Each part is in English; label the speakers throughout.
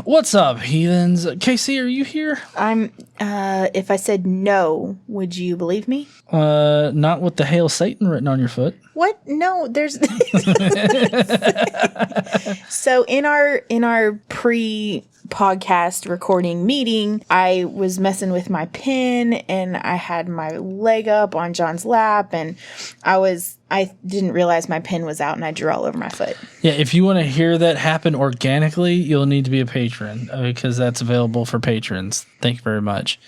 Speaker 1: What's up, heathens? Casey, are you here?
Speaker 2: I'm, if I said no, would you believe me?
Speaker 1: Not with the Hail Satan written on your foot.
Speaker 2: What? No, there's... So in our pre-podcast recording meeting, I was messing with my pen and I had my leg up on John's lap and I didn't realize my pen was out and I drew all over my foot.
Speaker 1: Yeah, if you want to hear that happen organically, you'll need to be a patron because that's available for patrons. Thank you very much.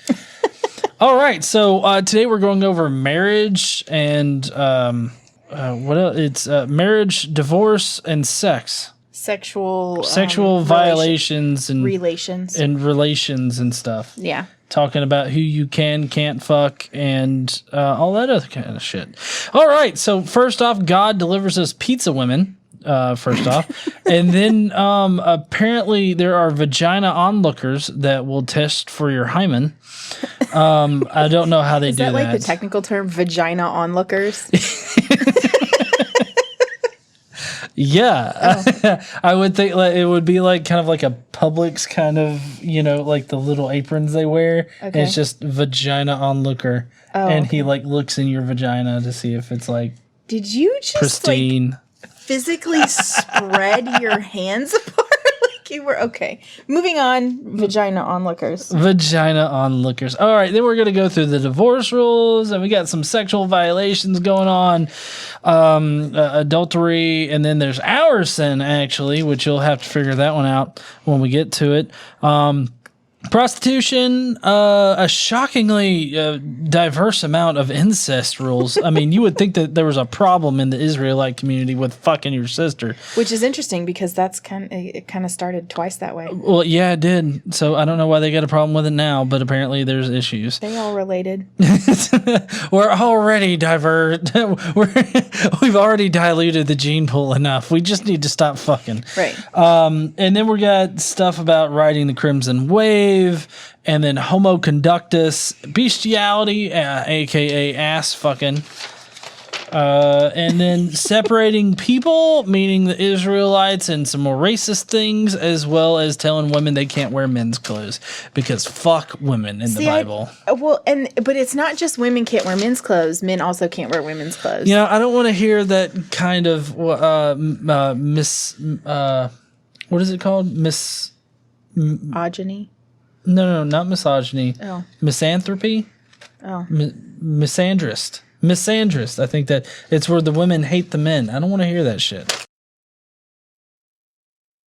Speaker 1: All right, so today we're going over marriage and what else? It's marriage, divorce, and sex.
Speaker 2: Sexual
Speaker 1: violations and
Speaker 2: relations
Speaker 1: and stuff.
Speaker 2: Yeah.
Speaker 1: Talking about who you can't fuck and all that other kind of shit. All right, so first off, God delivers us pizza women. First off, and then apparently there are vagina onlookers that will test for your hymen. I don't know how they do that.
Speaker 2: Is that like the technical term, vagina onlookers?
Speaker 1: Yeah, oh. I would think like it would be like kind of like a Publix kind of, like the little aprons they wear. Okay. And it's just vagina onlooker, and he like looks in your vagina to see if it's like.
Speaker 2: Did you just
Speaker 1: pristine?
Speaker 2: Like, physically spread your hands apart? Like you were okay. Moving on. Vagina onlookers.
Speaker 1: Vagina onlookers. All right, then we're gonna go through the divorce rules, and we got some sexual violations going on. Adultery, and then there's our sin actually, which you'll have to figure that one out when we get to it. Prostitution, a shockingly diverse amount of incest rules. I mean, you would think that there was a problem in the Israelite community with fucking your sister,
Speaker 2: which is interesting because it kind of started twice that way.
Speaker 1: Well, yeah, it did. So I don't know why they got a problem with it now, but apparently there's issues.
Speaker 2: They all related.
Speaker 1: We're already we've already diluted the gene pool enough. We just need to stop fucking.
Speaker 2: Right.
Speaker 1: And then we got stuff about riding the Crimson Wave. And then homo conductus, bestiality, aka ass fucking, and then separating people, meaning the Israelites, and some more racist things, as well as telling women they can't wear men's clothes because fuck women in the Bible.
Speaker 2: But it's not just women can't wear men's clothes; men also can't wear women's clothes.
Speaker 1: I don't want to hear that kind of what is it called?
Speaker 2: Misogyny.
Speaker 1: No, not misogyny.
Speaker 2: Oh.
Speaker 1: Misanthropy?
Speaker 2: Oh.
Speaker 1: Misandrist. Misandrist. I think that it's where the women hate the men. I don't want to hear that shit.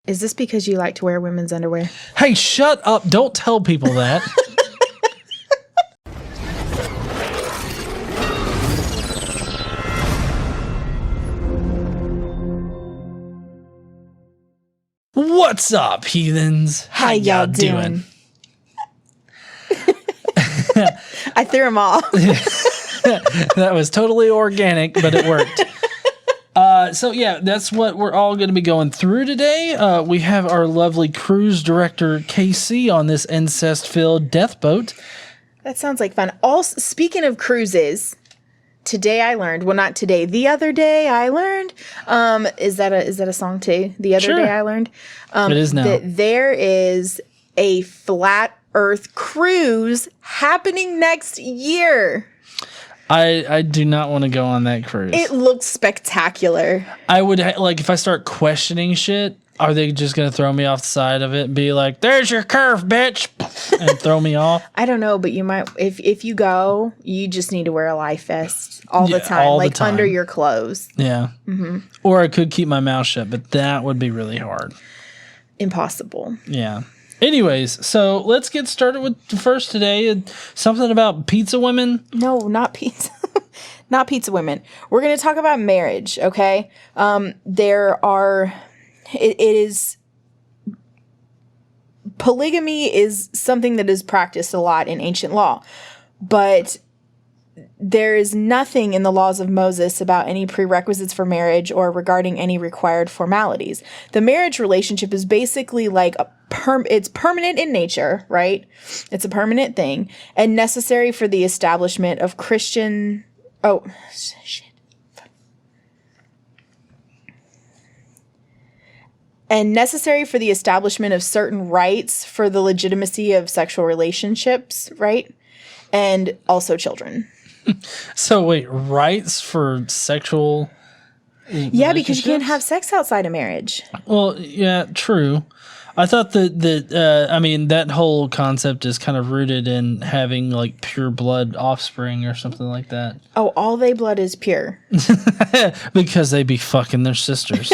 Speaker 2: Is this because you like to wear women's underwear?
Speaker 1: Hey, shut up. Don't tell people that. What's up, heathens?
Speaker 2: How y'all doing? I threw them off.
Speaker 1: That was totally organic, but it worked. So yeah, that's what we're all going to be going through today. We have our lovely cruise director, KC, on this incest-filled death boat.
Speaker 2: That sounds like fun. Also, speaking of cruises, today I learned, well, not today, the other day I learned, is that a song too? The other day I learned.
Speaker 1: It is now.
Speaker 2: That there is a flat Earth cruise happening next year.
Speaker 1: I do not want to go on that cruise.
Speaker 2: It looks spectacular.
Speaker 1: I would, like, if I start questioning shit, are they just going to throw me off the side of it and be like, there's your curve, bitch, and throw me off?
Speaker 2: I don't know, but you might, if you go, you just need to wear a life vest all the time,
Speaker 1: all
Speaker 2: like
Speaker 1: the time.
Speaker 2: under your clothes.
Speaker 1: Yeah. Mm-hmm. Or I could keep my mouth shut, but that would be really hard.
Speaker 2: Impossible.
Speaker 1: Yeah. Anyways, so let's get started with the first today. Something about pizza women.
Speaker 2: No, not pizza. Not pizza women. We're going to talk about marriage, okay? Polygamy is something that is practiced a lot in ancient law, but there is nothing in the laws of Moses about any prerequisites for marriage or regarding any required formalities. The marriage relationship is basically like it's permanent in nature, right? It's a permanent thing and necessary for the establishment of Christian. Oh, shit. and necessary for the establishment of certain rights for the legitimacy of sexual relationships, right? And also children.
Speaker 1: So wait, rights for sexual
Speaker 2: Yeah, because you can't have sex outside of marriage.
Speaker 1: Well, yeah, true. I thought that whole concept is kind of rooted in having like pure blood offspring or something like that.
Speaker 2: Oh, all they blood is pure.
Speaker 1: Because they be fucking their sisters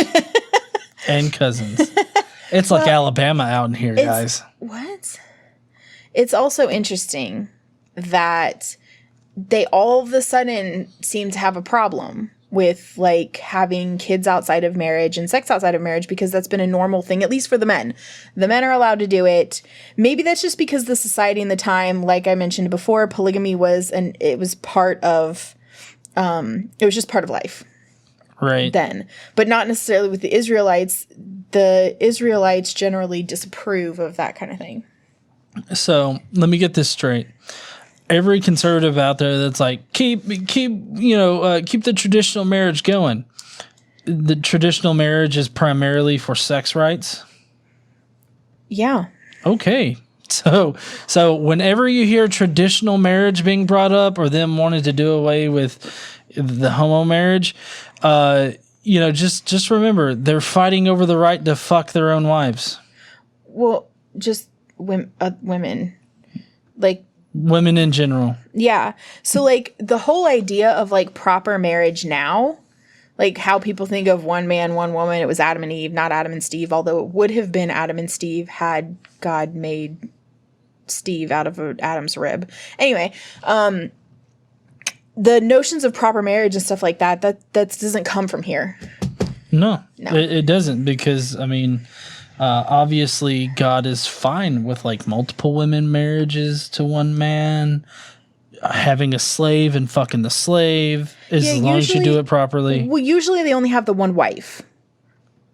Speaker 1: and cousins. It's like Alabama out in here, guys.
Speaker 2: What? It's also interesting that they all of a sudden seem to have a problem with like having kids outside of marriage and sex outside of marriage, because that's been a normal thing, at least for the men. The men are allowed to do it. Maybe that's just because the society in the time, like I mentioned before, polygamy was, and it was part of, it was just part of life.
Speaker 1: Right.
Speaker 2: Then, but not necessarily with the Israelites. The Israelites generally disapprove of that kind of thing.
Speaker 1: So let me get this straight. Every conservative out there that's like keep the traditional marriage going. The traditional marriage is primarily for sex rights.
Speaker 2: Yeah.
Speaker 1: Okay. So whenever you hear traditional marriage being brought up or them wanting to do away with the homo marriage, just remember they're fighting over the right to fuck their own wives.
Speaker 2: Well, just women, like.
Speaker 1: Women in general.
Speaker 2: Yeah. So, like, the whole idea of, like, proper marriage now, like, how people think of one man, one woman, it was Adam and Eve, not Adam and Steve, although it would have been Adam and Steve had God made Steve out of Adam's rib. Anyway, the notions of proper marriage and stuff like that doesn't come from here.
Speaker 1: No. It doesn't, because, I mean... obviously, God is fine with like multiple women marriages to one man, having a slave and fucking the slave, as long as you do it properly.
Speaker 2: Well, usually they only have the one wife.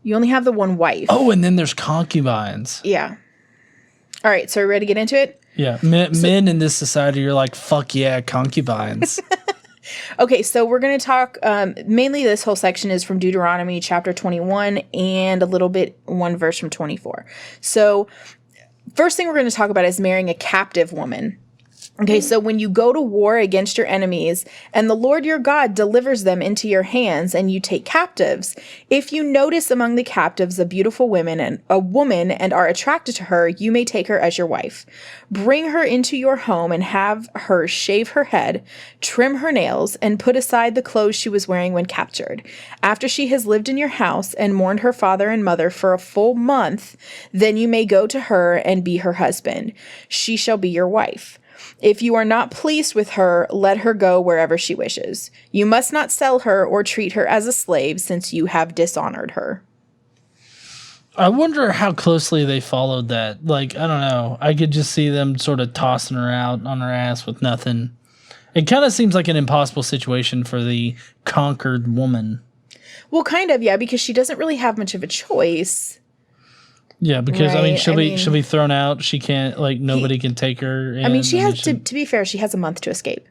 Speaker 2: You only have the one wife.
Speaker 1: Oh, and then there's concubines.
Speaker 2: Yeah. All right, so are we ready to get into it?
Speaker 1: Yeah, men in this society are like, fuck yeah, concubines.
Speaker 2: Okay, so we're going to talk, mainly this whole section is from Deuteronomy chapter 21 and a little bit, one verse from 24. So first thing we're going to talk about is marrying a captive woman. Okay, so when you go to war against your enemies and the Lord your God delivers them into your hands and you take captives, if you notice among the captives a beautiful woman and are attracted to her, you may take her as your wife. Bring her into your home and have her shave her head, trim her nails, and put aside the clothes she was wearing when captured. After she has lived in your house and mourned her father and mother for a full month, then you may go to her and be her husband. She shall be your wife. If you are not pleased with her, let her go wherever she wishes. You must not sell her or treat her as a slave, since you have dishonored her.
Speaker 1: I wonder how closely they followed that. Like, I don't know. I could just see them sort of tossing her out on her ass with nothing. It kind of seems like an impossible situation for the conquered woman.
Speaker 2: Well, kind of, yeah, because she doesn't really have much of a choice.
Speaker 1: Yeah, because right? she'll be thrown out. She can't, like, nobody can take her.
Speaker 2: I mean, she has to be fair. She has a month to escape.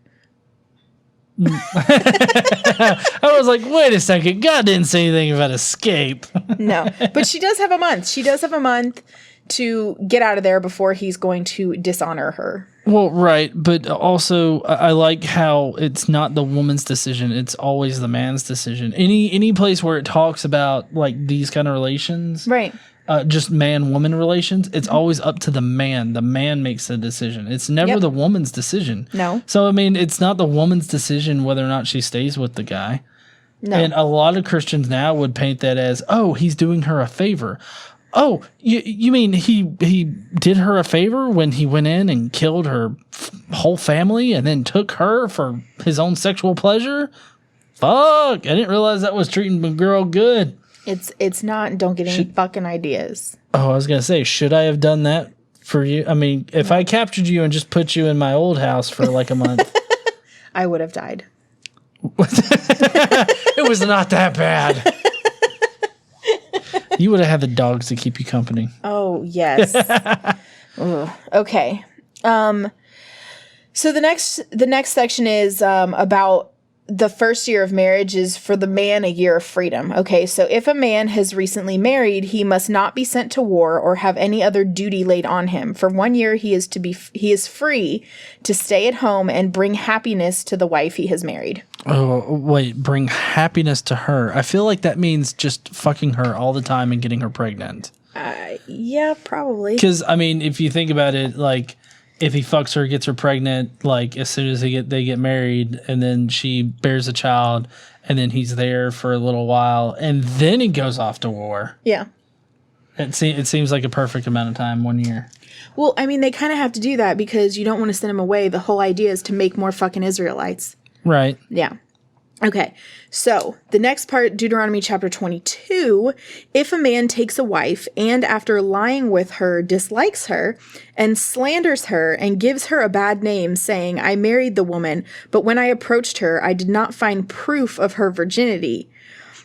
Speaker 1: I was like, wait a second. God didn't say anything about escape.
Speaker 2: No, but she does have a month. She does have a month to get out of there before he's going to dishonor her.
Speaker 1: Well, right, but also I like how it's not the woman's decision; it's always the man's decision. Any place where it talks about like these kind of relations,
Speaker 2: right?
Speaker 1: Just man-woman relations, it's always up to the man. The man makes the decision. It's never the woman's decision.
Speaker 2: No.
Speaker 1: So, I mean, it's not the woman's decision whether or not she stays with the guy.
Speaker 2: No.
Speaker 1: And a lot of Christians now would paint that as, oh, he's doing her a favor. Oh, you mean he did her a favor when he went in and killed her whole family and then took her for his own sexual pleasure? Fuck, I didn't realize that was treating the girl good.
Speaker 2: It's not. Don't get any fucking ideas.
Speaker 1: Oh, I was going to say, should I have done that for you? I mean, if I captured you and just put you in my old house for like a month.
Speaker 2: I would have died.
Speaker 1: It was not that bad. You would have had the dogs to keep you company.
Speaker 2: Oh, yes. Okay. So the next section is about the first year of marriage is for the man a year of freedom. Okay, so if a man has recently married, he must not be sent to war or have any other duty laid on him. For 1 year, he is free to stay at home and bring happiness to the wife he has married.
Speaker 1: Oh, wait, bring happiness to her. I feel like that means just fucking her all the time and getting her pregnant.
Speaker 2: Yeah, probably.
Speaker 1: Because, I mean, if you think about it, like, if he fucks her, gets her pregnant, like, as soon as they get married, and then she bears a child, and then he's there for a little while, and then he goes off to war.
Speaker 2: Yeah.
Speaker 1: It seems like a perfect amount of time, 1 year.
Speaker 2: Well, I mean, they kind of have to do that because you don't want to send him away. The whole idea is to make more fucking Israelites.
Speaker 1: Right.
Speaker 2: Yeah. Okay, so the next part, Deuteronomy chapter 22, if a man takes a wife and after lying with her dislikes her and slanders her and gives her a bad name saying, I married the woman, but when I approached her, I did not find proof of her virginity,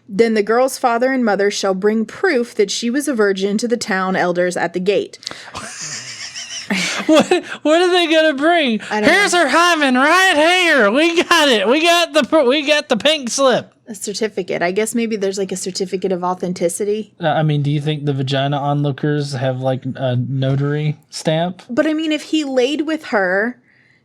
Speaker 2: then the girl's father and mother shall bring proof that she was a virgin to the town elders at the gate.
Speaker 1: What are they gonna bring? Here's her hymen right here. We got it. We got the pink slip.
Speaker 2: A certificate. I guess maybe there's like a certificate of authenticity.
Speaker 1: I mean, do you think the vagina onlookers have like a notary stamp?
Speaker 2: But I mean, if he laid with her,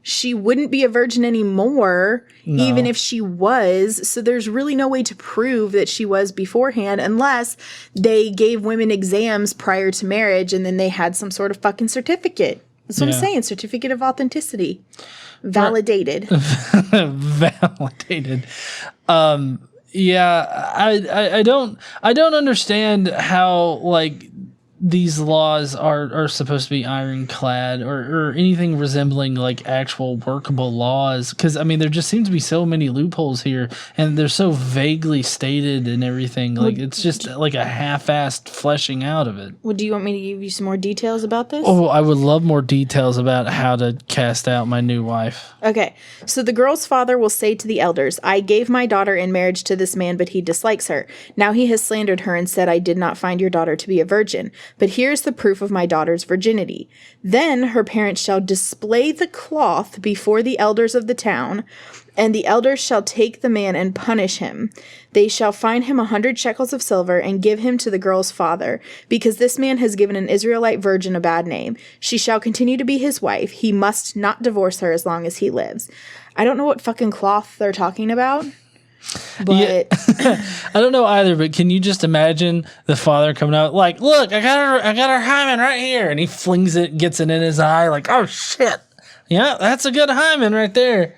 Speaker 2: she wouldn't be a virgin anymore, even if she was. So there's really no way to prove that she was beforehand unless they gave women exams prior to marriage and then they had some sort of fucking certificate. That's what I'm saying. Certificate of authenticity. Validated.
Speaker 1: Validated. Yeah, I don't understand how, like, these laws are supposed to be ironclad or anything resembling like actual workable laws. Because, I mean, there just seems to be so many loopholes here and they're so vaguely stated and everything. Like, it's just like a half-assed fleshing out of it.
Speaker 2: Well, do you want me to give you some more details about this?
Speaker 1: Oh, I would love more details about how to cast out my new wife.
Speaker 2: Okay, so the girl's father will say to the elders, I gave my daughter in marriage to this man, but he dislikes her. Now he has slandered her and said, I did not find your daughter to be a virgin. But here's the proof of my daughter's virginity. Then her parents shall display the cloth before the elders of the town, and the elders shall take the man and punish him. They shall fine him 100 shekels of silver and give him to the girl's father, because this man has given an Israelite virgin a bad name. She shall continue to be his wife. He must not divorce her as long as he lives. I don't know what fucking cloth they're talking about. But
Speaker 1: yeah. I don't know either, but can you just imagine the father coming out like, look, I got her hymen right here, and he flings it, gets it in his eye, like, oh shit. Yeah, that's a good hymen right there.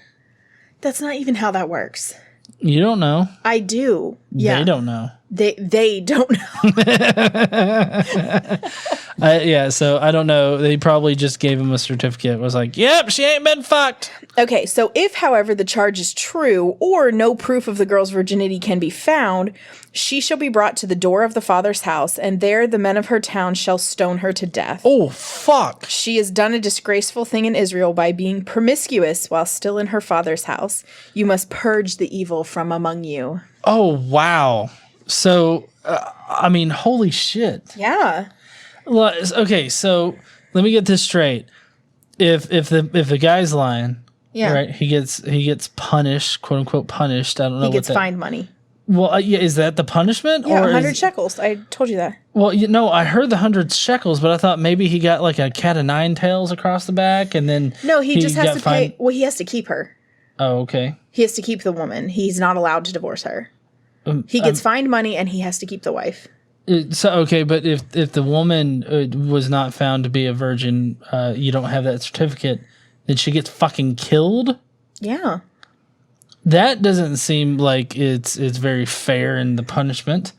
Speaker 2: That's not even how that works.
Speaker 1: You don't know.
Speaker 2: I do. Yeah.
Speaker 1: They don't know.
Speaker 2: They don't know.
Speaker 1: Yeah, so I don't know. They probably just gave him a certificate. It was like, yep, she ain't been fucked.
Speaker 2: Okay, so if, however, the charge is true or no proof of the girl's virginity can be found, she shall be brought to the door of the father's house, and there the men of her town shall stone her to death.
Speaker 1: Oh, fuck.
Speaker 2: She has done a disgraceful thing in Israel by being promiscuous while still in her father's house. You must purge the evil from among you.
Speaker 1: Oh, wow. So, I mean, holy shit.
Speaker 2: Yeah.
Speaker 1: Okay, so let me get this straight. If the guy's lying,
Speaker 2: yeah,
Speaker 1: right, he gets punished, quote unquote punished. I don't know.
Speaker 2: He gets fined money.
Speaker 1: Well, yeah, is that the punishment?
Speaker 2: Yeah, 100 shekels. I told you that.
Speaker 1: Well, I heard the 100 shekels, but I thought maybe he got like a cat of nine tails across the back, and then
Speaker 2: no, he just has to pay. Well, he has to keep her.
Speaker 1: Oh, okay.
Speaker 2: He has to keep the woman. He's not allowed to divorce her. He gets fined money, and he has to keep the wife.
Speaker 1: So okay, but if the woman was not found to be a virgin, you don't have that certificate, then she gets fucking killed?
Speaker 2: Yeah. That
Speaker 1: doesn't seem like it's very fair in the punishment,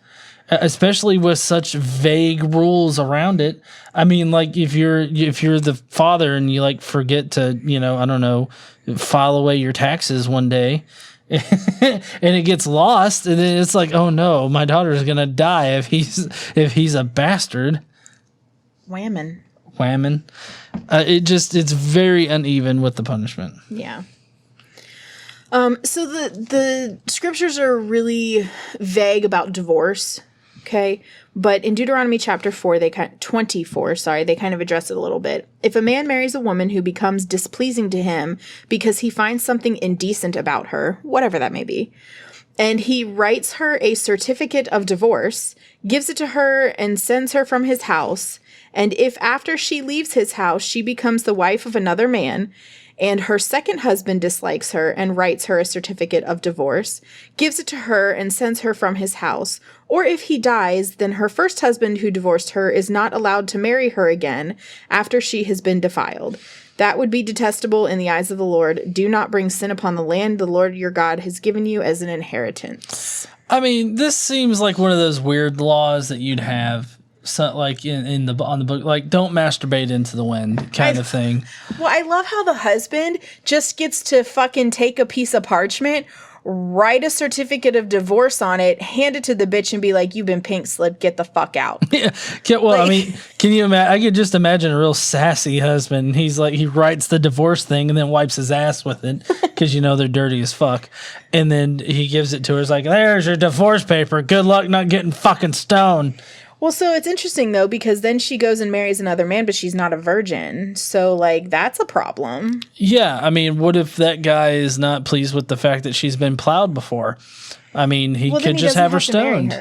Speaker 1: especially with such vague rules around it. I mean, like if you're the father and you like forget to, I don't know, file away your taxes one day, and it gets lost, and then it's like, oh no, my daughter's gonna die if he's a bastard.
Speaker 2: Whammon.
Speaker 1: It's very uneven with the punishment.
Speaker 2: Yeah. So the scriptures are really vague about divorce Okay. But in Deuteronomy chapter 24, they kind of address it a little bit. If a man marries a woman who becomes displeasing to him because he finds something indecent about her, whatever that may be, and he writes her a certificate of divorce, gives it to her, and sends her from his house, and if after she leaves his house she becomes the wife of another man, and her second husband dislikes her and writes her a certificate of divorce, gives it to her and sends her from his house, or if he dies, then her first husband who divorced her is not allowed to marry her again after she has been defiled. That would be detestable in the eyes of the Lord. Do not bring sin upon the land the Lord your God has given you as an inheritance.
Speaker 1: I mean, this seems like one of those weird laws that you'd have. So, like on the book, like don't masturbate into the wind kind of thing.
Speaker 2: Well, I love how the husband just gets to fucking take a piece of parchment, write a certificate of divorce on it, hand it to the bitch and be like, you've been pink slipped, get the fuck out.
Speaker 1: Yeah. Well, I mean, can you imagine? I could just imagine a real sassy husband. He's like, he writes the divorce thing and then wipes his ass with it because, they're dirty as fuck. And then he gives it to her. It's like, there's your divorce paper. Good luck not getting fucking stoned.
Speaker 2: Well, so it's interesting, though, because then she goes and marries another man, but she's not a virgin. So, that's a problem.
Speaker 1: Yeah. I mean, what if that guy is not pleased with the fact that she's been plowed before? I mean, he could just have her stoned.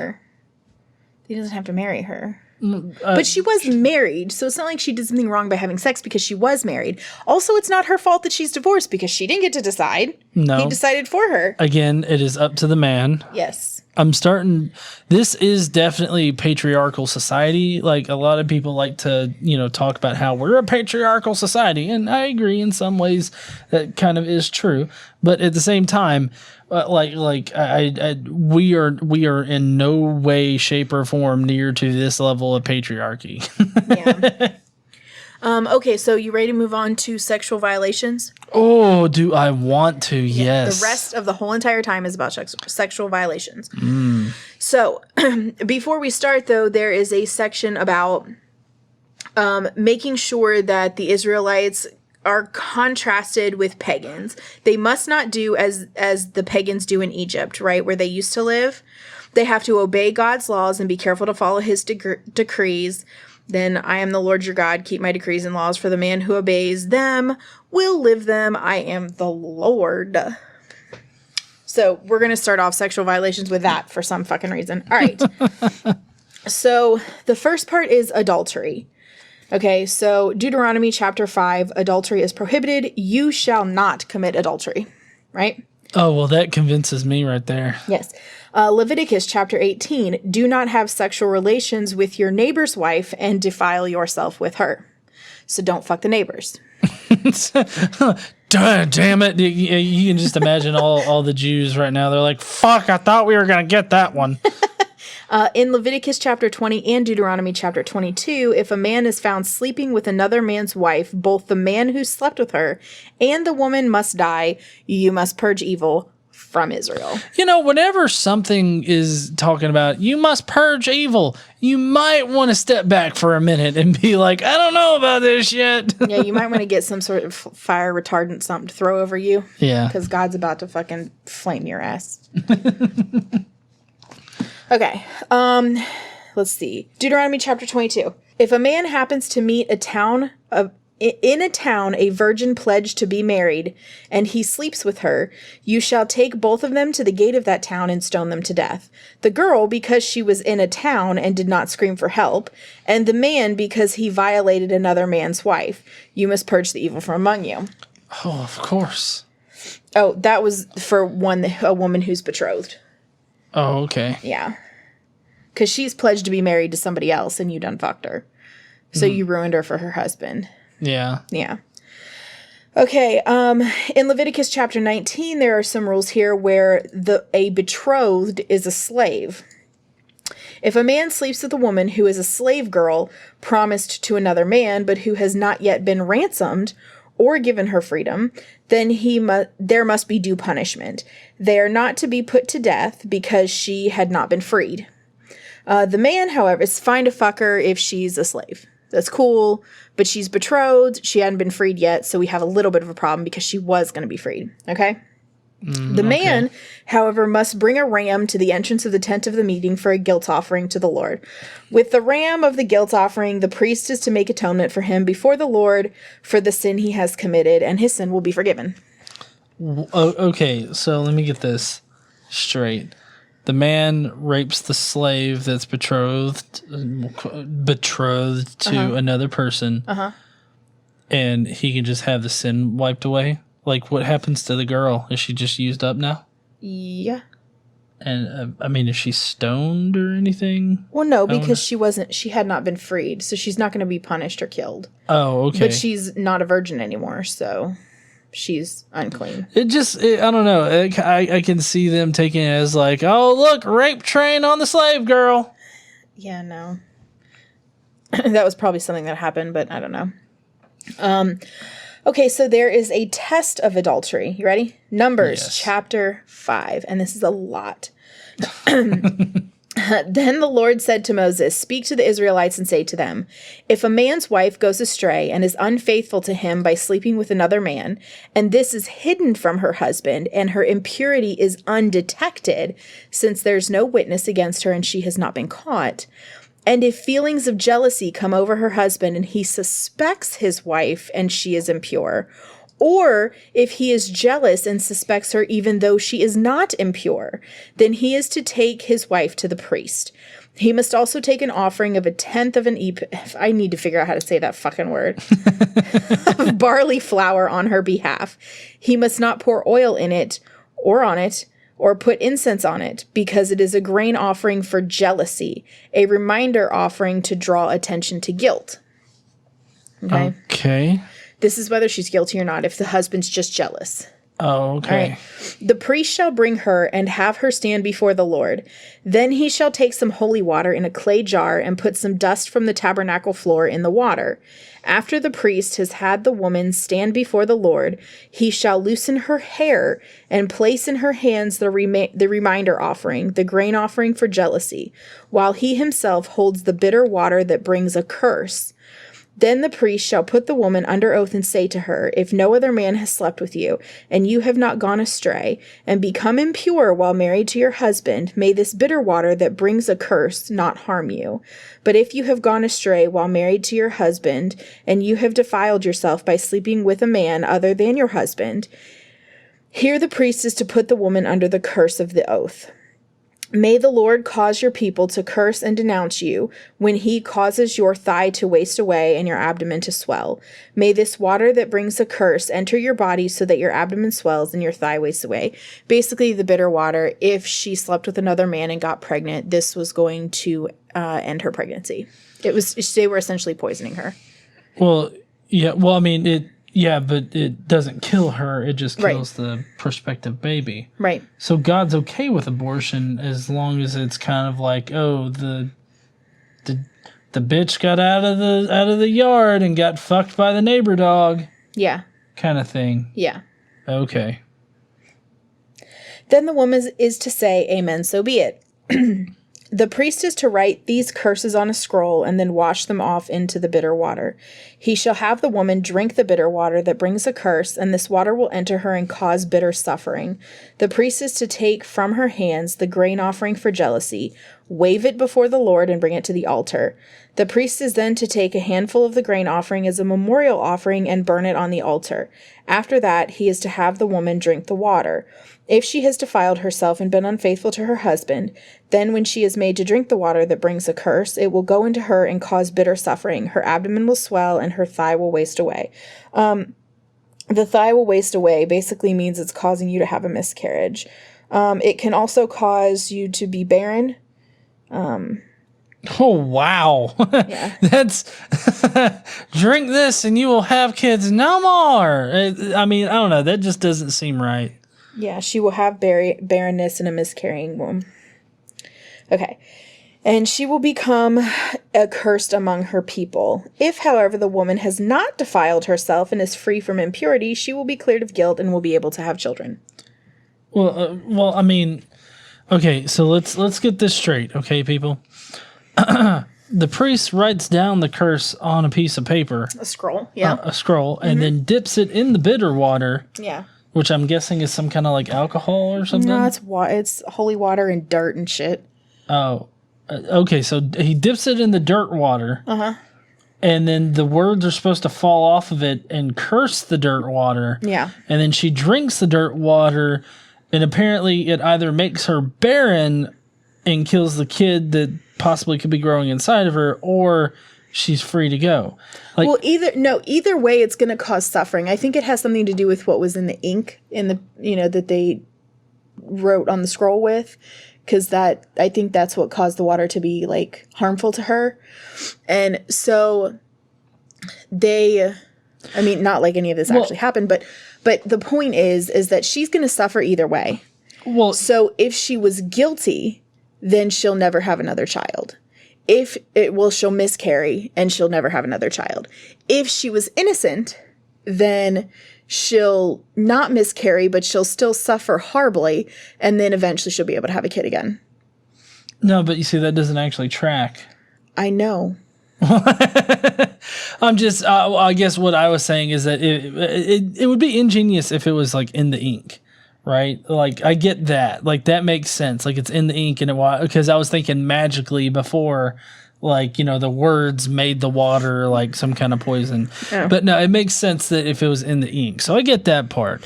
Speaker 2: He doesn't have to marry her. But she was married, so it's not like she did something wrong by having sex because she was married. Also, it's not her fault that she's divorced because she didn't get to decide.
Speaker 1: No.
Speaker 2: He decided for her.
Speaker 1: Again, it is up to the man.
Speaker 2: Yes.
Speaker 1: This is definitely patriarchal society. Like, a lot of people like to, talk about how we're a patriarchal society. And I agree in some ways that kind of is true. But at the same time, we are in no way, shape, or form near to this level of patriarchy.
Speaker 2: Yeah. Okay, so you ready to move on to sexual violations?
Speaker 1: Oh, do I want to? Yes.
Speaker 2: The rest of the whole entire time is about sexual violations. So, before we start, though, there is a section about making sure that the Israelites are contrasted with pagans. They must not do as the pagans do in Egypt, right, where they used to live. They have to obey God's laws and be careful to follow his decrees. Then I am the Lord your God, keep my decrees and laws, for the man who obeys them will live them. I am the Lord. So we're going to start off sexual violations with that for some fucking reason. All right. So the first part is adultery. Okay, so Deuteronomy chapter 5, adultery is prohibited. You shall not commit adultery, right?
Speaker 1: Oh, well, that convinces me right there.
Speaker 2: Yes. Leviticus chapter 18, do not have sexual relations with your neighbor's wife and defile yourself with her. So don't fuck the neighbors.
Speaker 1: Damn it. You can just imagine all the Jews right now. They're like, fuck, I thought we were going to get that one.
Speaker 2: In Leviticus chapter 20 and Deuteronomy chapter 22, if a man is found sleeping with another man's wife, both the man who slept with her and the woman must die. You must purge evil from Israel.
Speaker 1: Whenever something is talking about, you must purge evil, you might want to step back for a minute and be like, I don't know about this yet.
Speaker 2: Yeah, you might want to get some sort of fire retardant, something to throw over you.
Speaker 1: Yeah.
Speaker 2: Because God's about to fucking flame your ass. Okay, let's see. Deuteronomy chapter 22. If a man happens to meet in a town a virgin pledged to be married, and he sleeps with her, you shall take both of them to the gate of that town and stone them to death. The girl, because she was in a town and did not scream for help, and the man, because he violated another man's wife. You must purge the evil from among you.
Speaker 1: Oh, of course.
Speaker 2: Oh, that was for a woman who's betrothed.
Speaker 1: Oh, okay.
Speaker 2: Yeah. Because she's pledged to be married to somebody else and you done fucked her. So you ruined her for her husband.
Speaker 1: Yeah.
Speaker 2: Yeah. Okay. In Leviticus chapter 19, there are some rules here where a betrothed is a slave. If a man sleeps with a woman who is a slave girl promised to another man, but who has not yet been ransomed or given her freedom, then there must be due punishment. They are not to be put to death because she had not been freed. The man, however, is fine to fuck her if she's a slave. That's cool, but she's betrothed. She hadn't been freed yet, so we have a little bit of a problem because she was going to be freed. Okay? The man, however, must bring a ram to the entrance of the tent of the meeting for a guilt offering to the Lord. With the ram of the guilt offering, the priest is to make atonement for him before the Lord for the sin he has committed, and his sin will be forgiven.
Speaker 1: Okay, so let me get this straight. The man rapes the slave that's betrothed to another person, and he can just have the sin wiped away. Like, what happens to the girl? Is she just used up now?
Speaker 2: Yeah.
Speaker 1: And I mean, is she stoned or anything?
Speaker 2: Well, no, because she had not been freed, so she's not going to be punished or killed.
Speaker 1: Oh, okay.
Speaker 2: But she's not a virgin anymore, so she's unclean.
Speaker 1: I don't know. I can see them taking it as like, oh, look, rape train on the slave girl.
Speaker 2: Yeah, no. That was probably something that happened, but I don't know. Okay, so there is a test of adultery. You ready? Numbers chapter 5, and this is a lot. Then the Lord said to Moses, "Speak to the Israelites and say to them, if a man's wife goes astray and is unfaithful to him by sleeping with another man, and this is hidden from her husband, and her impurity is undetected, since there's no witness against her and she has not been caught, and if feelings of jealousy come over her husband and he suspects his wife and she is impure, or if he is jealous and suspects her even though she is not impure, then he is to take his wife to the priest. He must also take an offering of 1/10 of an ephah. I need to figure out how to say that fucking word. Of barley flour on her behalf. He must not pour oil in it or on it, or put incense on it, because it is a grain offering for jealousy, a reminder offering to draw attention to guilt.
Speaker 1: Okay.
Speaker 2: This is whether she's guilty or not, if the husband's just jealous.
Speaker 1: Oh, okay.
Speaker 2: All right. The priest shall bring her and have her stand before the Lord. Then he shall take some holy water in a clay jar and put some dust from the tabernacle floor in the water. After the priest has had the woman stand before the Lord, he shall loosen her hair and place in her hands the reminder offering, the grain offering for jealousy, while he himself holds the bitter water that brings a curse. Then the priest shall put the woman under oath and say to her, if no other man has slept with you, and you have not gone astray, and become impure while married to your husband, may this bitter water that brings a curse not harm you. But if you have gone astray while married to your husband, and you have defiled yourself by sleeping with a man other than your husband, here the priest is to put the woman under the curse of the oath. May the Lord cause your people to curse and denounce you when he causes your thigh to waste away and your abdomen to swell. May this water that brings a curse enter your body so that your abdomen swells and your thigh wastes away. Basically, the bitter water, if she slept with another man and got pregnant, this was going to end her pregnancy. They were essentially poisoning her.
Speaker 1: Well, yeah. Well, I mean, but it doesn't kill her. It just kills the prospective baby. Right. So God's okay with abortion as long as it's kind of like, oh, the bitch got out of the yard and got fucked by the neighbor dog. Yeah. Kind of thing. Yeah. Okay.
Speaker 2: Then the woman is to say, amen, so be it. The priest is to write these curses on a scroll and then wash them off into the bitter water. He shall have the woman drink the bitter water that brings a curse, and this water will enter her and cause bitter suffering. The priest is to take from her hands the grain offering for jealousy, wave it before the Lord, and bring it to the altar. The priest is then to take a handful of the grain offering as a memorial offering and burn it on the altar. After that, he is to have the woman drink the water. If she has defiled herself and been unfaithful to her husband, then when she is made to drink the water that brings a curse, it will go into her and cause bitter suffering. Her abdomen will swell and her thigh will waste away. The thigh will waste away basically means it's causing you to have a miscarriage. It can also cause you to be barren.
Speaker 1: Oh, wow. Yeah. That's drink this and you will have kids no more. I mean, I don't know. That just doesn't seem right.
Speaker 2: Yeah, she will have barrenness and a miscarrying womb. Okay. And she will become accursed among her people. If, however, the woman has not defiled herself and is free from impurity, she will be cleared of guilt and will be able to have children.
Speaker 1: Well, I mean, okay, so let's get this straight, okay, people? The priest writes down the curse on a piece of paper.
Speaker 2: A scroll, yeah.
Speaker 1: A scroll, and then dips it in the bitter water.
Speaker 2: Yeah.
Speaker 1: which I'm guessing is some kind of like alcohol or something.
Speaker 2: No, it's holy water and dirt and shit.
Speaker 1: Oh, okay. So he dips it in the dirt water. And then the words are supposed to fall off of it and curse the dirt water.
Speaker 2: Yeah.
Speaker 1: And then she drinks the dirt water, and apparently it either makes her barren and kills the kid that possibly could be growing inside of her, or she's free to go. Like,
Speaker 2: well, either way, it's going to cause suffering. I think it has something to do with what was in the ink in the that they wrote on the scroll with, because I think that's what caused the water to be like harmful to her. And so not like any of this actually happened, but the point is that she's going to suffer either way. Well, so if she was guilty, then she'll never have another child. She'll miscarry and she'll never have another child. If she was innocent, then she'll not miscarry, but she'll still suffer horribly, and then eventually she'll be able to have a kid again.
Speaker 1: No, but you see, that doesn't actually track.
Speaker 2: I know.
Speaker 1: I'm just, I guess what I was saying is that it would be ingenious if it was like in the ink, right? Like, I get that. Like, that makes sense. Like, it's in the ink, and because I was thinking magically before, like, the words made the water like some kind of poison. Oh. But no, it makes sense that if it was in the ink. So I get that part.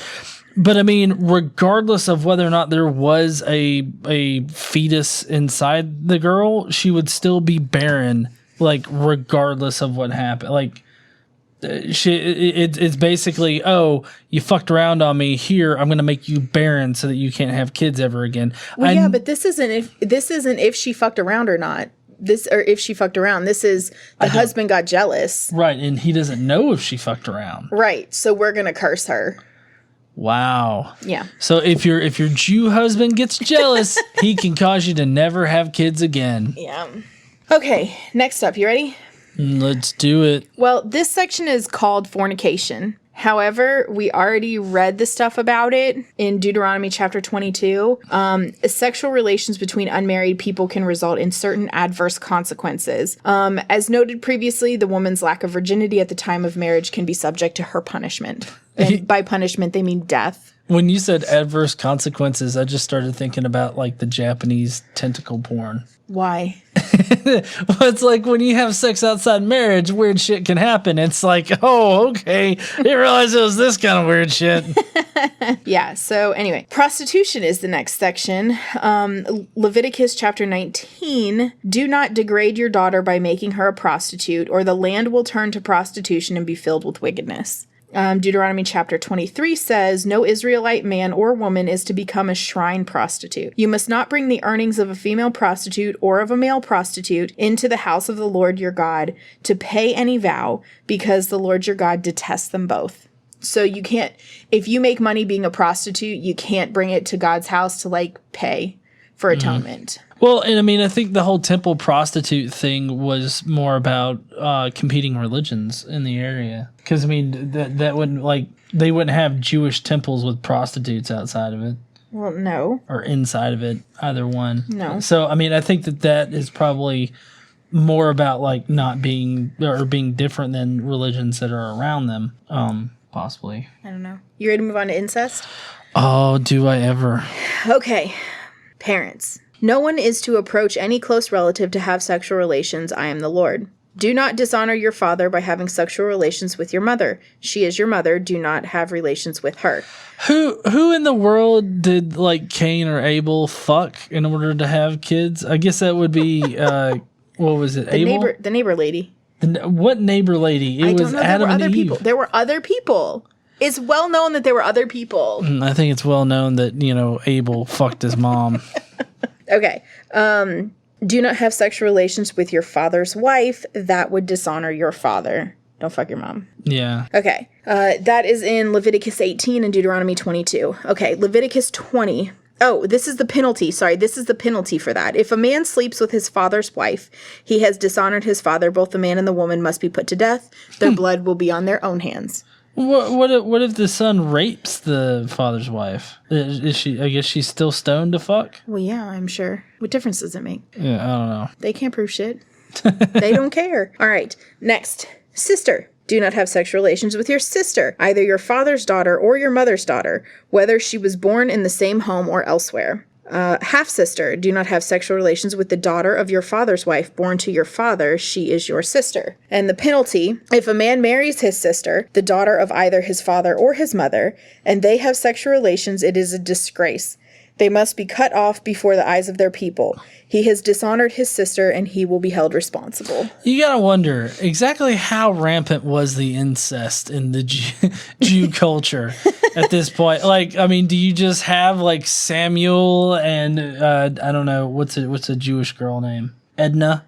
Speaker 1: But I mean, regardless of whether or not there was a fetus inside the girl, she would still be barren, like, regardless of what happened. Like, it's basically, oh, you fucked around on me. Here, I'm going to make you barren so that you can't have kids ever again.
Speaker 2: Well, yeah, but this isn't if she fucked around or not. If she fucked around. This is the husband got jealous.
Speaker 1: Right, and he doesn't know if she fucked around.
Speaker 2: Right, so we're going to curse her.
Speaker 1: Wow.
Speaker 2: Yeah.
Speaker 1: So if your Jew husband gets jealous, he can cause you to never have kids again.
Speaker 2: Yeah. Okay, next up. You ready?
Speaker 1: Let's do it.
Speaker 2: Well, this section is called fornication. However, we already read the stuff about it in Deuteronomy chapter 22. Sexual relations between unmarried people can result in certain adverse consequences. As noted previously, the woman's lack of virginity at the time of marriage can be subject to her punishment. And by punishment, they mean death.
Speaker 1: When you said adverse consequences, I just started thinking about like the Japanese tentacle porn.
Speaker 2: Why?
Speaker 1: Well, it's like when you have sex outside marriage, weird shit can happen. It's like, oh, okay. Didn't realize it was this kind of weird shit.
Speaker 2: Yeah. So anyway, prostitution is the next section. Leviticus chapter 19. Do not degrade your daughter by making her a prostitute, or the land will turn to prostitution and be filled with wickedness. Deuteronomy chapter 23 says, no Israelite man or woman is to become a shrine prostitute. You must not bring the earnings of a female prostitute or of a male prostitute into the house of the Lord your God to pay any vow, because the Lord your God detests them both. So you can't, if you make money being a prostitute, you can't bring it to God's house to like pay for atonement.
Speaker 1: Well, and I mean, I think the whole temple prostitute thing was more about competing religions in the area. Because, I mean, that wouldn't, like, they wouldn't have Jewish temples with prostitutes outside of it.
Speaker 2: Well, no.
Speaker 1: Or inside of it, either one.
Speaker 2: No.
Speaker 1: So, I mean, I think that is probably more about, like, not being, or being different than religions that are around them, possibly.
Speaker 2: I don't know. You ready to move on to incest?
Speaker 1: Oh, do I ever.
Speaker 2: Okay. Parents. No one is to approach any close relative to have sexual relations. I am the Lord. Do not dishonor your father by having sexual relations with your mother. She is your mother. Do not have relations with her.
Speaker 1: Who in the world did like Cain or Abel fuck in order to have kids? I guess that would be what was it? Abel?
Speaker 2: The neighbor lady.
Speaker 1: What neighbor lady? It was Adam and Eve.
Speaker 2: People. There were other people. It's well known that there were other people.
Speaker 1: I think it's well known that, Abel fucked his mom.
Speaker 2: Okay. Do not have sexual relations with your father's wife. That would dishonor your father. Don't fuck your mom.
Speaker 1: Yeah.
Speaker 2: Okay. That is in Leviticus 18 and Deuteronomy 22. Okay. Leviticus 20. Oh, this is the penalty. Sorry, this is the penalty for that. If a man sleeps with his father's wife, he has dishonored his father. Both the man and the woman must be put to death. Their blood will be on their own hands.
Speaker 1: What if the son rapes the father's wife? Is she? I guess she's still stoned to fuck?
Speaker 2: Well, yeah, I'm sure. What difference does it make?
Speaker 1: Yeah, I don't know.
Speaker 2: They can't prove shit. They don't care. All right, next. Sister. Do not have sexual relations with your sister, either your father's daughter or your mother's daughter, whether she was born in the same home or elsewhere. Half-sister, do not have sexual relations with the daughter of your father's wife born to your father. She is your sister. And the penalty, if a man marries his sister, the daughter of either his father or his mother, and they have sexual relations, it is a disgrace. They must be cut off before the eyes of their people. He has dishonored his sister, and he will be held responsible.
Speaker 1: You gotta wonder, exactly how rampant was the incest in the Jew culture at this point? Like, I mean, do you just have, like, Samuel and, I don't know, what's a Jewish girl name? Edna?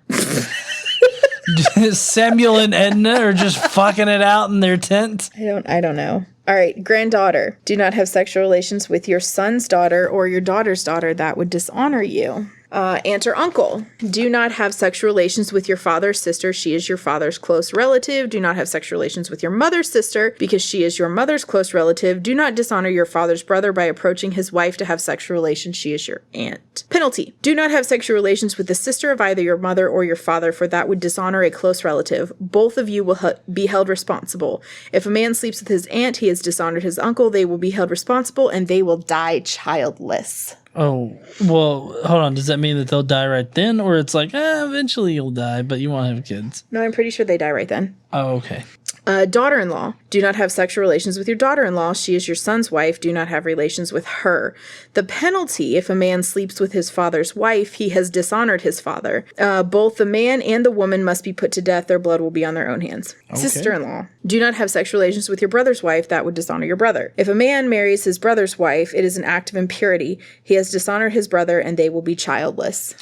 Speaker 1: Samuel and Edna are just fucking it out in their tent?
Speaker 2: I don't know. All right, granddaughter. Do not have sexual relations with your son's daughter or your daughter's daughter. That would dishonor you. Aunt or uncle. Do not have sexual relations with your father's sister. She is your father's close relative. Do not have sexual relations with your mother's sister because she is your mother's close relative. Do not dishonor your father's brother by approaching his wife to have sexual relations. She is your aunt. Penalty. Do not have sexual relations with the sister of either your mother or your father, for that would dishonor a close relative. Both of you will be held responsible. If a man sleeps with his aunt, he has dishonored his uncle. They will be held responsible and they will die childless.
Speaker 1: Oh, well, hold on. Does that mean that they'll die right then? Or it's like, eventually you'll die, but you won't have kids?
Speaker 2: No, I'm pretty sure they die right then.
Speaker 1: Oh, okay.
Speaker 2: Daughter-in-law. Do not have sexual relations with your daughter-in-law. She is your son's wife. Do not have relations with her. The penalty, if a man sleeps with his father's wife, he has dishonored his father. Both the man and the woman must be put to death. Their blood will be on their own hands. Okay. Sister-in-law. Do not have sexual relations with your brother's wife. That would dishonor your brother. If a man marries his brother's wife, it is an act of impurity. He has dishonored his brother, and they will be childless.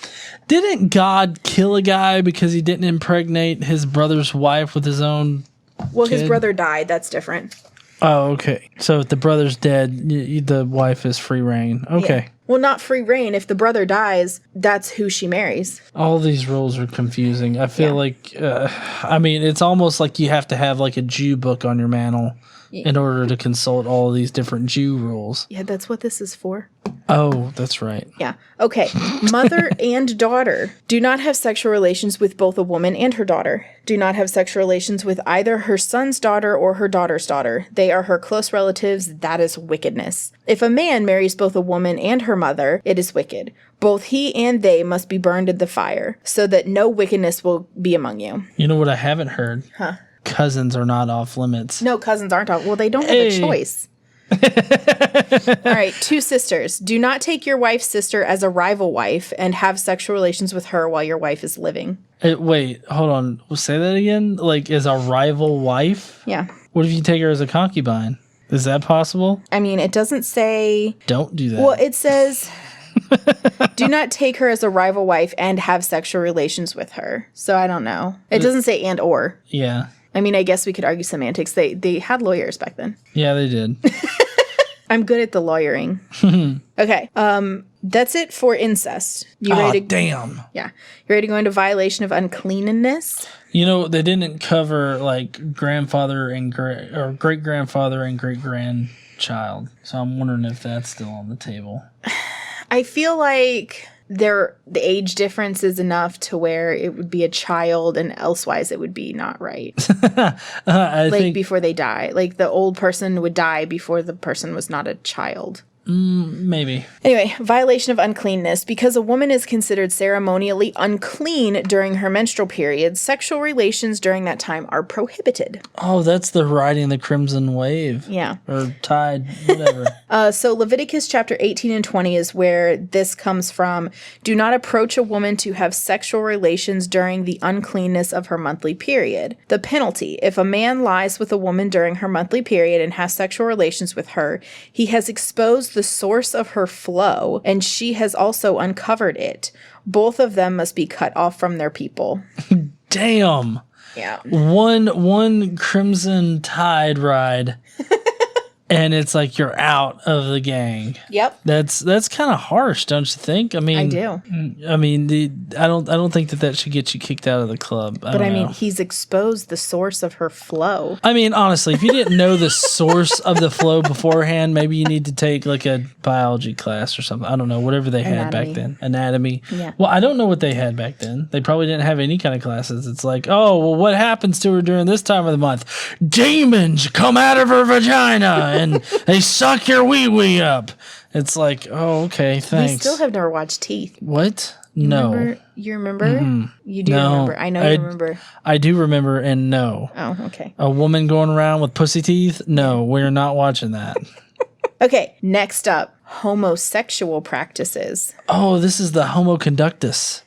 Speaker 1: Didn't God kill a guy because he didn't impregnate his brother's wife with his own
Speaker 2: Well,
Speaker 1: kid?
Speaker 2: His brother died. That's different.
Speaker 1: Oh, okay. So if the brother's dead, the wife is free reign. Okay.
Speaker 2: Yeah. Well, not free reign. If the brother dies, that's who she marries.
Speaker 1: All these rules are confusing. I feel like, I mean, it's almost like you have to have like a Jew book on your mantle in order to consult all of these different Jew rules.
Speaker 2: Yeah, that's what this is for.
Speaker 1: Oh, that's right.
Speaker 2: Yeah. Okay. Mother and daughter. Do not have sexual relations with both a woman and her daughter. Do not have sexual relations with either her son's daughter or her daughter's daughter. They are her close relatives. That is wickedness. If a man marries both a woman and her mother, it is wicked. Both he and they must be burned in the fire, so that no wickedness will be among you.
Speaker 1: You know what I haven't heard?
Speaker 2: Huh?
Speaker 1: Cousins are not off limits.
Speaker 2: No, cousins aren't off. Well, they don't have a choice. All right, two sisters. Do not take your wife's sister as a rival wife and have sexual relations with her while your wife is living.
Speaker 1: Wait, hold on. Say that again? Like, as a rival wife?
Speaker 2: Yeah.
Speaker 1: What if you take her as a concubine? Is that possible?
Speaker 2: I mean, it doesn't say...
Speaker 1: Don't do that.
Speaker 2: Well, it says... do not take her as a rival wife and have sexual relations with her. So I don't know. It doesn't say and or.
Speaker 1: Yeah.
Speaker 2: I mean, I guess we could argue semantics. They had lawyers back then.
Speaker 1: Yeah, they did.
Speaker 2: I'm good at the lawyering. Okay. That's it for incest. You ready to,
Speaker 1: damn.
Speaker 2: Yeah. You ready to go into violation of uncleanness?
Speaker 1: You know, they didn't cover like grandfather and great grandfather and great grandchild. So I'm wondering if that's still on the table.
Speaker 2: I feel like the age difference is enough to where it would be a child, and elsewise it would be not right. I think before they die. Like the old person would die before the person was not a child.
Speaker 1: Maybe.
Speaker 2: Anyway, violation of uncleanness. Because a woman is considered ceremonially unclean during her menstrual period, sexual relations during that time are prohibited.
Speaker 1: Oh, that's the riding the crimson wave.
Speaker 2: Yeah.
Speaker 1: Or tide, whatever.
Speaker 2: So Leviticus chapter 18 and 20 is where this comes from. Do not approach a woman to have sexual relations during the uncleanness of her monthly period. The penalty. If a man lies with a woman during her monthly period and has sexual relations with her, he has exposed the source of her flow, and she has also uncovered it. Both of them must be cut off from their people.
Speaker 1: Damn.
Speaker 2: Yeah.
Speaker 1: One crimson tide ride. and it's like you're out of the gang.
Speaker 2: Yep.
Speaker 1: That's kind of harsh, don't you think? I mean,
Speaker 2: I do.
Speaker 1: I mean, I don't think that should get you kicked out of the club.
Speaker 2: But I mean, he's exposed the source of her flow.
Speaker 1: I mean, honestly, if you didn't know the source of the flow beforehand, maybe you need to take like a biology class or something. I don't know, whatever they had back then. Anatomy.
Speaker 2: Yeah.
Speaker 1: Well, I don't know what they had back then. They probably didn't have any kind of classes. It's like, oh, well, what happens to her during this time of the month? Demons come out of her vagina and they suck your wee-wee up. It's like, oh, okay, thanks.
Speaker 2: We still have never watched Teeth.
Speaker 1: What? No.
Speaker 2: You remember? Mm-hmm. You do remember. I know you remember.
Speaker 1: I do remember, and no.
Speaker 2: Oh, okay.
Speaker 1: A woman going around with pussy teeth? No, we're not watching that.
Speaker 2: Okay, next up, homosexual practices.
Speaker 1: Oh, this is the homo conductus.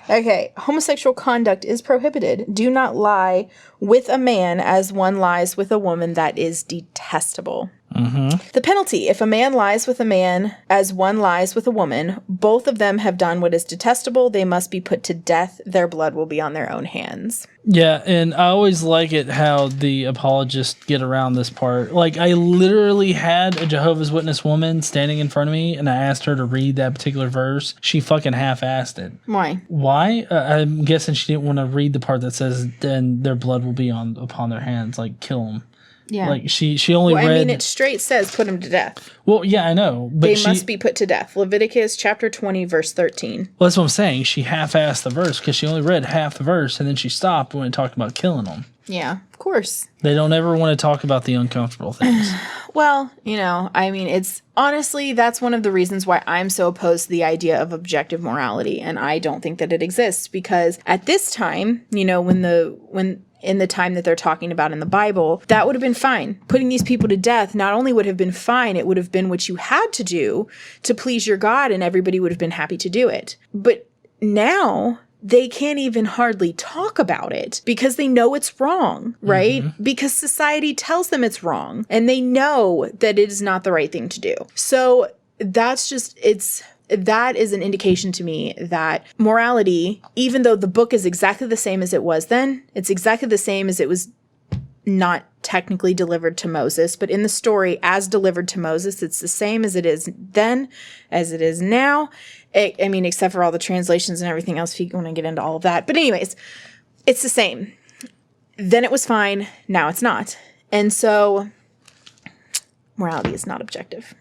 Speaker 2: Okay, homosexual conduct is prohibited. Do not lie with a man as one lies with a woman. That is detestable. Mm-hmm. The penalty: if a man lies with a man as one lies with a woman, both of them have done what is detestable. They must be put to death. Their blood will be on their own hands.
Speaker 1: Yeah, and I always like it how the apologists get around this part. Like, I literally had a Jehovah's Witness woman standing in front of me, and I asked her to read that particular verse. She fucking half-assed it.
Speaker 2: Why?
Speaker 1: Why? I'm guessing she didn't want to read the part that says, then their blood will be upon their hands, like, kill them.
Speaker 2: Yeah.
Speaker 1: Like, she only read...
Speaker 2: I mean, it straight says put them to death.
Speaker 1: Well, yeah, I know. But
Speaker 2: they must be put to death. Leviticus chapter 20, verse 13.
Speaker 1: Well, that's what I'm saying. She half-assed the verse because she only read half the verse, and then she stopped when it talked about killing them.
Speaker 2: Yeah, of course.
Speaker 1: They don't ever want to talk about the uncomfortable things.
Speaker 2: Well, you know, I mean, it's honestly, that's one of the reasons why I'm so opposed to the idea of objective morality. And I don't think that it exists because at this time, you know, when in the time that they're talking about in the Bible, that would have been fine. Putting these people to death not only would have been fine, it would have been what you had to do to please your God, and everybody would have been happy to do it. But now they can't even hardly talk about it because they know it's wrong, right? Mm-hmm. Because society tells them it's wrong, and they know that it is not the right thing to do. So that's just, that is an indication to me that morality, even though the book is exactly the same as it was then, it's exactly the same as it was not technically delivered to Moses, but in the story as delivered to Moses, it's the same as it is then, as it is now. I mean, except for all the translations and everything else, if you want to get into all of that. But anyways, it's the same. Then it was fine. Now it's not. And so morality is not objective.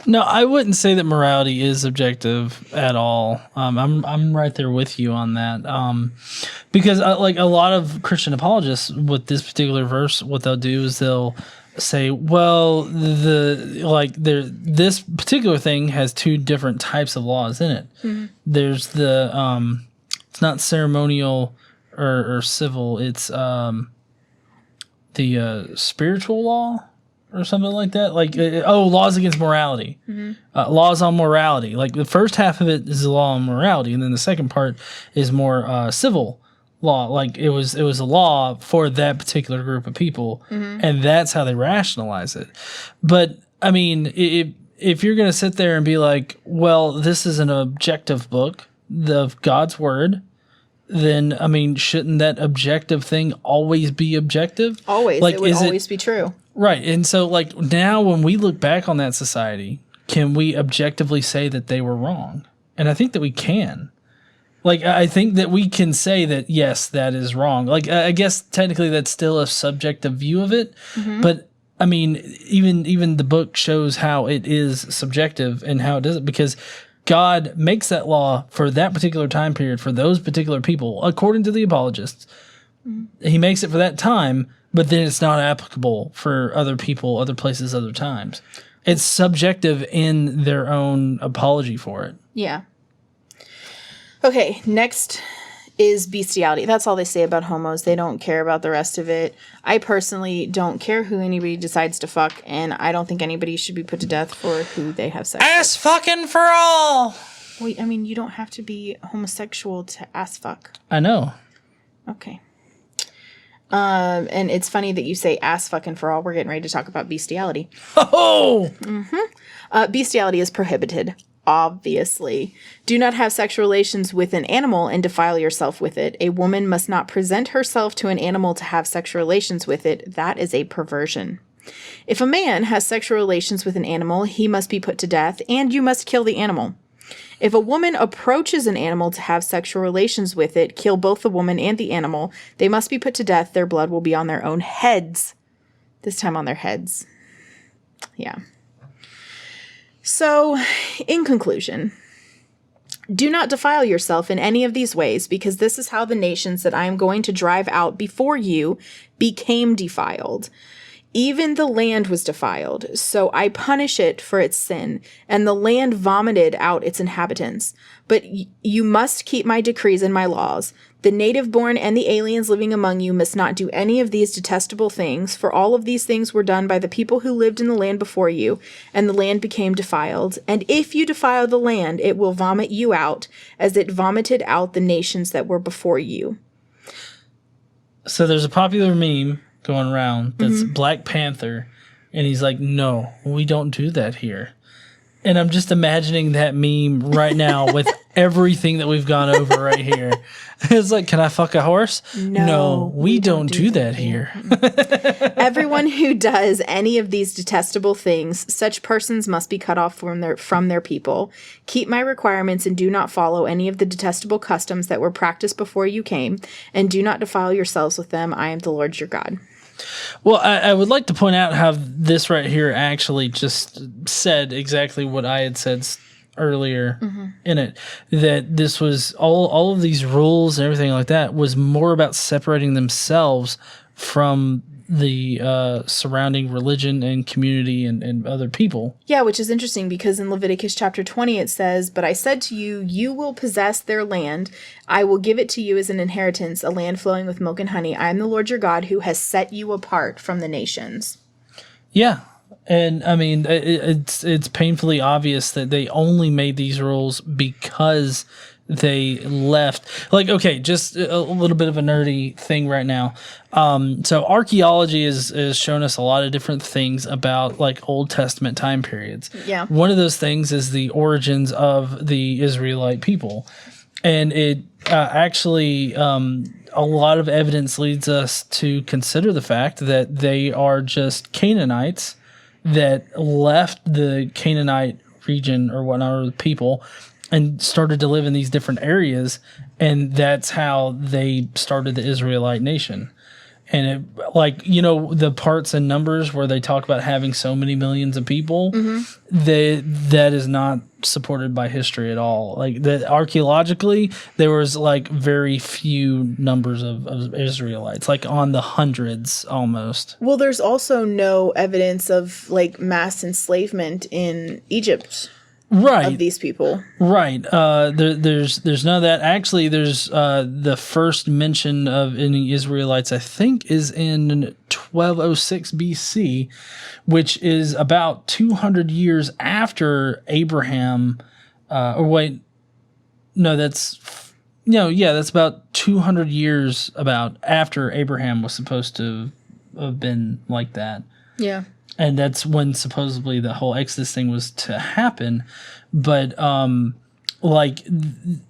Speaker 1: No, I wouldn't say that morality is objective at all. I'm right there with you on that. Because like a lot of Christian apologists with this particular verse, what they'll do is they'll say, well, this particular thing has two different types of laws in it. Mm-hmm. There's the it's not ceremonial or civil. It's the spiritual law. Or something like that. Like, laws against morality. Mm-hmm. Laws on morality. Like, the first half of it is the law on morality, and then the second part is more civil law. Like, it was a law for that particular group of people, mm-hmm. and that's how they rationalize it. But, I mean, if you're going to sit there and be like, well, this is an objective book of God's Word, then, I mean, shouldn't that objective thing always be objective?
Speaker 2: Always. Like, it would always be true.
Speaker 1: Right. And so, like, now when we look back on that society, can we objectively say that they were wrong? And I think that we can. Like, I think that we can say that, yes, that is wrong. Like, I guess technically that's still a subjective view of it. Mm-hmm. But, I mean, even the book shows how it is subjective and how it does it, because God makes that law for that particular time period, for those particular people, according to the apologists. Mm-hmm. He makes it for that time, but then it's not applicable for other people, other places, other times. It's subjective in their own apology for it.
Speaker 2: Yeah. Okay, next is bestiality. That's all they say about homos. They don't care about the rest of it. I personally don't care who anybody decides to fuck, and I don't think anybody should be put to death for who they have sex with.
Speaker 1: Ass fucking for all!
Speaker 2: Wait, I mean, you don't have to be homosexual to ass fuck.
Speaker 1: I know.
Speaker 2: Okay. And it's funny that you say ass fucking for all. We're getting ready to talk about bestiality.
Speaker 1: Oh!
Speaker 2: Mm-hmm. Bestiality is prohibited. obviously. Do not have sexual relations with an animal and defile yourself with it. A woman must not present herself to an animal to have sexual relations with it. That is a perversion. If a man has sexual relations with an animal, he must be put to death, and you must kill the animal. If a woman approaches an animal to have sexual relations with it, kill both the woman and the animal. They must be put to death. Their blood will be on their own heads. This time on their heads. Yeah. So, in conclusion, do not defile yourself in any of these ways, because this is how the nations that I am going to drive out before you became defiled. Even the land was defiled, so I punish it for its sin, and the land vomited out its inhabitants. But you must keep my decrees and my laws. The native-born and the aliens living among you must not do any of these detestable things, for all of these things were done by the people who lived in the land before you, and the land became defiled. And if you defile the land, it will vomit you out, as it vomited out the nations that were before you.
Speaker 1: So there's a popular meme going around that's Black Panther, and he's like, no, we don't do that here. And I'm just imagining that meme right now with everything that we've gone over right here. It's like, can I fuck a horse? No, we don't do that here.
Speaker 2: Everyone who does any of these detestable things, such persons must be cut off from their people. Keep my requirements and do not follow any of the detestable customs that were practiced before you came, and do not defile yourselves with them. I am the Lord your God.
Speaker 1: Well, I would like to point out how this right here actually just said exactly what I had said earlier in it, that this was all of these rules and everything like that was more about separating themselves from the surrounding religion and community and other people.
Speaker 2: Yeah, which is interesting because in Leviticus chapter 20 it says, "But I said to you, you will possess their land. I will give it to you as an inheritance, a land flowing with milk and honey. I am the Lord your God who has set you apart from the nations." Yeah.
Speaker 1: And I mean, it's painfully obvious that they only made these rules because they left. Like, okay, just a little bit of a nerdy thing right now. So archaeology has shown us a lot of different things about like Old Testament time periods.
Speaker 2: Yeah.
Speaker 1: One of those things is the origins of the Israelite people. And it actually, a lot of evidence leads us to consider the fact that they are just Canaanites that left the Canaanite region or whatnot, or the people, and started to live in these different areas, and that's how they started the Israelite nation. And it, like, you know, the parts and numbers where they talk about having so many millions of people, that is not supported by history at all. Like, that archaeologically, there was like very few numbers of Israelites, like on the hundreds almost.
Speaker 2: Well, there's also no evidence of like mass enslavement in Egypt.
Speaker 1: Right.
Speaker 2: Of these people.
Speaker 1: Right. There's none of that. Actually, there's the first mention of any Israelites, I think, is in 1206 BC, which is about 200 years after Abraham. That's about 200 years about after Abraham was supposed to have been like that. Yeah. And that's when supposedly the whole Exodus thing was to happen. But,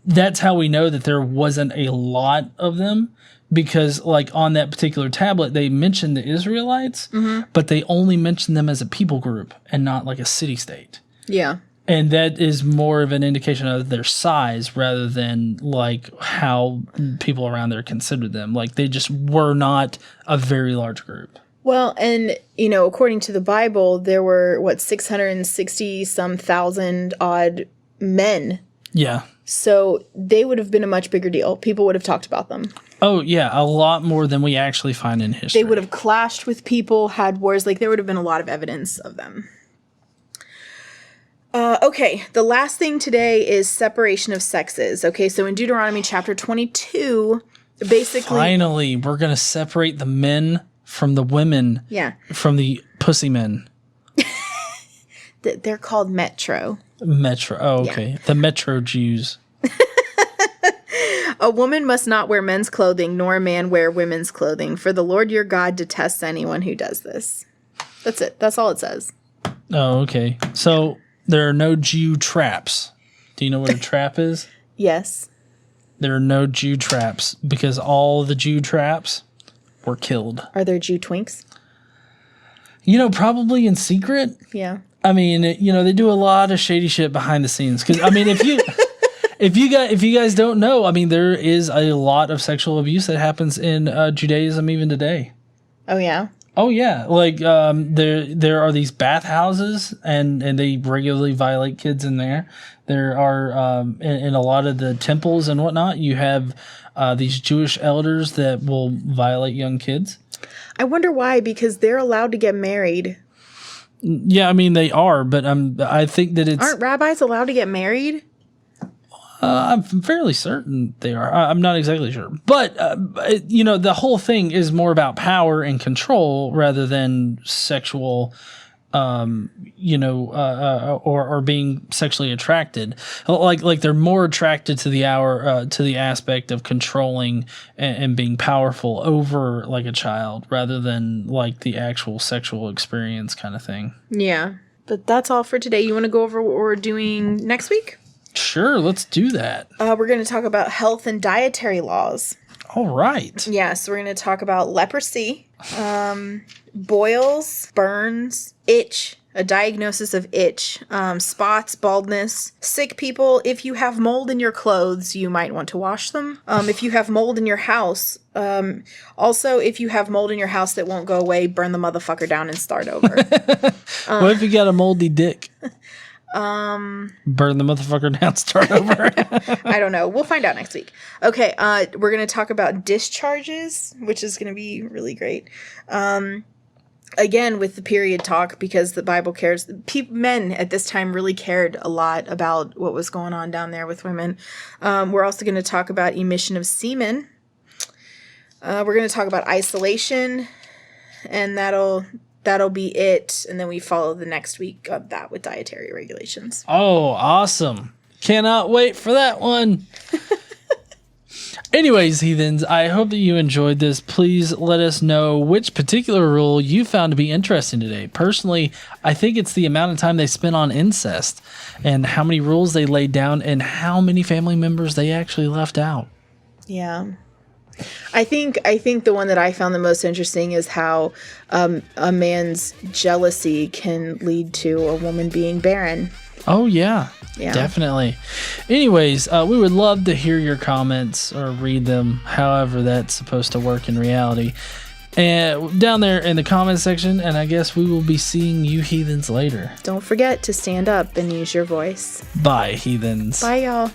Speaker 1: that's how we know that there wasn't a lot of them. Because, like, on that particular tablet, they mentioned the Israelites, but they only mentioned them as a people group and not, like, a city-state. Yeah. And that is more of an indication of their size rather than, like, how people around there considered them. Like, they just were not a very large group.
Speaker 2: Well, and, you know, according to the Bible, there were, 660-some thousand odd men. Yeah. So they would have been a much bigger deal. People would have talked about them.
Speaker 1: Oh, yeah, a lot more than we actually find in history.
Speaker 2: They would have clashed with people, had wars. Like, there would have been a lot of evidence of them. Okay, the last thing today is separation of sexes. Okay, so in Deuteronomy chapter 22, basically...
Speaker 1: Finally, we're going to separate the men from the women, from the pussy men.
Speaker 2: They're called Metro.
Speaker 1: Metro. Oh, okay. Yeah. The Metro Jews.
Speaker 2: A woman must not wear men's clothing, nor a man wear women's clothing, for the Lord your God detests anyone who does this. That's it. That's all it says.
Speaker 1: Oh, okay. So, There are no Jew traps. Do you know what a trap is?
Speaker 2: Yes.
Speaker 1: There are no Jew traps because all the Jew traps were killed.
Speaker 2: Are there Jew twinks?
Speaker 1: Probably in secret.
Speaker 2: Yeah.
Speaker 1: I mean, they do a lot of shady shit behind the scenes. Because, I mean, if you guys don't know, I mean, there is a lot of sexual abuse that happens in Judaism even today.
Speaker 2: Oh, yeah?
Speaker 1: Oh, yeah. Like, there are these bathhouses, and they regularly violate kids in there. There are, in a lot of the temples and whatnot, you have these Jewish elders that will violate young kids.
Speaker 2: I wonder why, because they're allowed to get married.
Speaker 1: Yeah, I mean, they are, but I think that it's...
Speaker 2: Aren't rabbis allowed to get married?
Speaker 1: I'm fairly certain they are. I'm not exactly sure. But, the whole thing is more about power and control rather than sexual, or being sexually attracted. Like they're more attracted to the aspect of controlling and being powerful over like a child rather than like the actual sexual experience kind of thing.
Speaker 2: Yeah. But that's all for today. You want to go over what we're doing next week?
Speaker 1: Sure, let's do that.
Speaker 2: We're going to talk about health and dietary laws.
Speaker 1: All right.
Speaker 2: Yeah, so we're going to talk about leprosy, boils, burns, itch, a diagnosis of itch, spots, baldness, sick people. If you have mold in your clothes, you might want to wash them. If you have mold in your house, also if you have mold in your house that won't go away, burn the motherfucker down and start over.
Speaker 1: What if you got a moldy dick? Burn the motherfucker down, start over.
Speaker 2: I don't know. We'll find out next week. Okay, we're going to talk about discharges, which is going to be really great. Again, with the period talk, because the Bible cares. Men at this time really cared a lot about what was going on down there with women. We're also going to talk about emission of semen. We're going to talk about isolation, and that'll be it. And then we follow the next week of that with dietary regulations.
Speaker 1: Oh, awesome. Cannot wait for that one. Anyways, heathens, I hope that you enjoyed this. Please let us know which particular rule you found to be interesting today. Personally, I think it's the amount of time they spent on incest and how many rules they laid down and how many family members they actually left out.
Speaker 2: Yeah. I think the one that I found the most interesting is how a man's jealousy can lead to a woman being barren.
Speaker 1: Oh, yeah. Definitely. Anyways, we would love to hear your comments or read them, however that's supposed to work in reality. And down there in the comments section, and I guess we will be seeing you heathens later.
Speaker 2: Don't forget to stand up and use your voice.
Speaker 1: Bye, heathens.
Speaker 2: Bye, y'all.